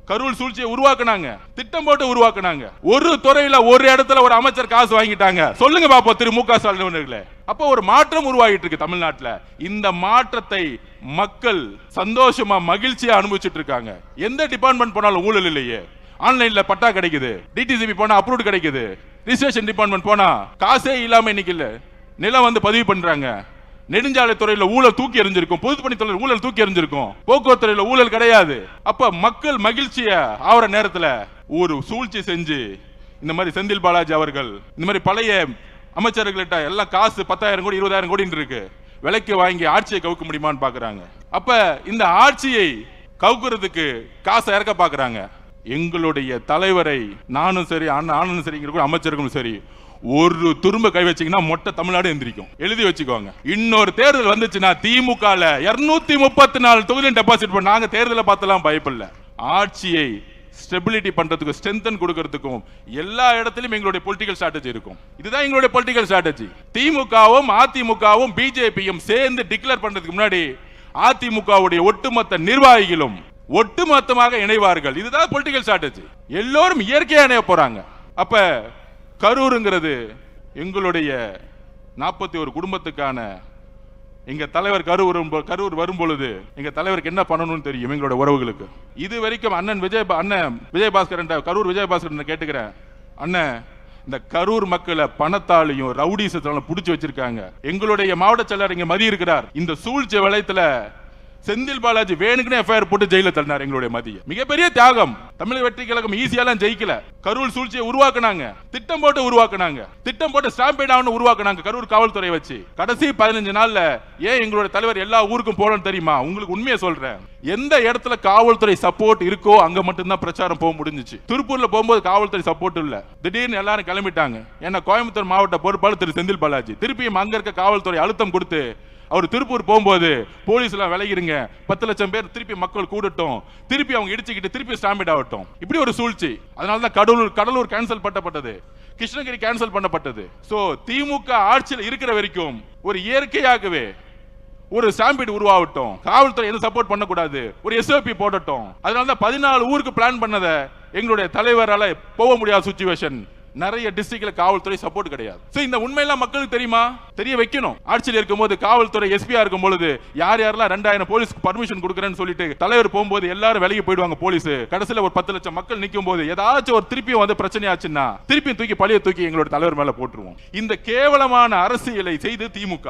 கரூர் சூழ்ச்சியை உருவாக்குனாங்க, திட்டம் போட்டு உருவாக்குனாங்க. ஒரு துறையில ஒரு இடத்துல ஒரு அமைச்சர் காசு வாங்கிட்டாங்க. சொல்லுங்க பாப்போம் திரு மு க ஸ்டாலின் அவர்களே. அப்ப ஒரு மாற்றம் உருவாகிட்டு இருக்கு தமிழ்நாட்டுல. இந்த மாற்றத்தை மக்கள் சந்தோஷமா மகிழ்ச்சியா அனுபவிச்சுட்டு இருக்காங்க. எந்த டிபார்ட்மெண்ட் போனாலும் ஊழல் இல்லையே. ஆன்லைன்ல பட்டா கிடைக்குது, டிடிசிபி போனா அப்ரூவ்ட் கிடைக்குது, ரிஜிஸ்ட்ரேஷன் டிபார்ட்மெண்ட் போனா காசே இல்லாம இன்னைக்கு இல்ல நிலம் வந்து பதிவு பண்றாங்க. நெடுஞ்சாலை துறையில ஊழல் தூக்கி எறிஞ்சிருக்கும், பொதுப்பணித்துறையில் ஊழல் தூக்கி எறிஞ்சிருக்கும், போக்குவரத்து துறையில ஊழல் கிடையாது. அப்ப மக்கள் மகிழ்ச்சியா ஆவற நேரத்துல ஒரு சூழ்ச்சி செஞ்சு இந்த மாதிரி செந்தில் பாலாஜி அவர்கள் இந்த மாதிரி பழைய அமைச்சர்கள்ட்ட எல்லாம் காசு 10,000 கோடி 20,000 கோடி இருக்கு, விலைக்கு வாங்கி ஆட்சியை கவுக்க முடியுமான்னு பாக்குறாங்க. அப்ப இந்த ஆட்சியை கவுக்குறதுக்கு காசை இறக்க பாக்குறாங்க. எங்களுடைய தலைவரை நானும் சரி ஆனந்தும் சரி அமைச்சர்களும் சரி ஒரு துரும்ப கை வச்சீங்கன்னா மொட்டை தமிழ்நாடு எந்திரிக்கும். எழுதி வச்சுக்கோங்க. இன்னொரு தேர்தல் வந்துச்சுன்னா திமுக 234 தொகுதியும் டெபாசிட் பண்ண நாங்க தேர்தலை பார்த்தலாம் பயப்படல. ஆட்சியை ஸ்டெபிலிட்டி பண்றதுக்கும் ஸ்ட்ரென்தன் கொடுக்கிறதுக்கும் எல்லா இடத்திலும் எங்களுடைய பொலிட்டிக்கல் ஸ்ட்ராட்டஜி இருக்கும். இதுதான் எங்களுடைய பொலிட்டிக்கல் ஸ்ட்ராட்டஜி. திமுகவும் அதிமுகவும் பிஜேபியும் சேர்ந்து டிக்ளேர் பண்றதுக்கு முன்னாடி அதிமுகவுடைய ஒட்டுமொத்த நிர்வாகிகளும் ஒட்டுமொத்தமாக இணைவார்கள். இதுதான் பொலிட்டிக்கல் ஸ்ட்ராட்டஜி. எல்லோரும் இயற்கையா இணைய போறாங்க. அப்ப கரூருங்கிறது எங்களுடைய 41 குடும்பத்துக்கான எங்க தலைவர் கரூர் வரும் பொழுது எங்க தலைவருக்கு என்ன பண்ணணும்னு தெரியும் எங்களோட உறவுகளுக்கு. இது வரைக்கும் அண்ணன் விஜயபாஸ்கர் கரூர் விஜயபாஸ்கர் கேட்டுக்கிறேன், அண்ணன் இந்த கரூர் மக்களை பணத்தாலையும் ரவுடிசத்தாலும் புடிச்சு வச்சிருக்காங்க. எங்களுடைய மாவட்ட செயலர் இங்க மதி இருக்கிறார். இந்த சூழ்ச்சி வளையத்துல செந்தில் பாலாஜி வேணுக்குனே எஃப்ஐஆர் போட்டு ஜெயில தள்ளினார். எங்களுடைய மதிய மிகப்பெரிய தியாகம். தமிழக வெற்றி கழகம் ஈஸியாலாம் ஜெயிக்கல. கரூர் சூழ்ச்சியை உருவாக்குனாங்க, திட்டம் போட்டு உருவாக்குனாங்க, திட்டம் போட்டு ஸ்டாம்பேட் ஆகணும் உருவாக்குனாங்க கரூர் காவல்துறை வச்சு. கடைசி 15 நாள்ல ஏன் எங்களுடைய தலைவர் எல்லா ஊருக்கும் போகணும்னு தெரியுமா? உங்களுக்கு உண்மையை சொல்றேன், எந்த இடத்துல காவல்துறை சப்போர்ட் இருக்கோ அங்க மட்டும்தான் பிரச்சாரம் போக முடிஞ்சிச்சு. திருப்பூர்ல போகும்போது காவல்துறை சப்போர்ட் இல்ல, திடீர்னு எல்லாரும் கிளம்பிட்டாங்க. ஏன்னா கோயம்புத்தூர் மாவட்ட பொறுப்பாளர் திரு செந்தில் பாலாஜி திருப்பியும் அங்க இருக்க காவல்துறை அழுத்தம் கொடுத்து அவர் திருப்பூர் போகும்போது போலீஸ் எல்லாம் விலகிருங்க, 10 லட்சம் பேர் திருப்பி மக்கள் கூடட்டும், திருப்பி அவங்க இடிச்சுக்கிட்டு திருப்பி ஸ்டாம்பிட் ஆகட்டும், இப்படி ஒரு சூழ்ச்சி. அதனாலதான் கடலூர் கேன்சல் பண்ணப்பட்டது, கிருஷ்ணகிரி கேன்சல் பண்ணப்பட்டது. சோ திமுக ஆட்சியில் இருக்கிற வரைக்கும் ஒரு இயற்கையாகவே ஒரு ஸ்டாம்பிட் உருவாகட்டும், காவல்துறை எதுவும் சப்போர்ட் பண்ணக்கூடாது, ஒரு எஸ்ஓபி போடட்டும். அதனாலதான் 14 ஊருக்கு பிளான் பண்ணதை எங்களுடைய தலைவரால போக முடியாத சிச்சுவேஷன். நிறைய டிஸ்ட்ரிக்ட்ல காவல்துறை சப்போர்ட் கிடையாது. இந்த உண்மையெல்லாம் மக்களுக்கு தெரியுமா? தெரிய வைக்கணும். ஆட்சியில் இருக்கும்போது காவல்துறை எஸ்பியா இருக்கும் பொழுது யாரெல்லாம் 2000 போலீஸ்க்கு பர்மிஷன் கொடுக்கறேன்னு சொல்லிட்டு தலைவர் போகும்போது எல்லாரும் விலகி போயிடுவாங்க போலீஸ். கடைசியில் ஒரு 10 லட்சம் மக்கள் நிற்கும் போது ஏதாச்சும் ஒரு திருப்பியும் வந்து பிரச்சனை ஆச்சுன்னா திருப்பியும் பழிய தூக்கி எங்களோட தலைவர் மேல போட்டுருவோம். இந்த கேவலமான அரசியலை செய்து திமுக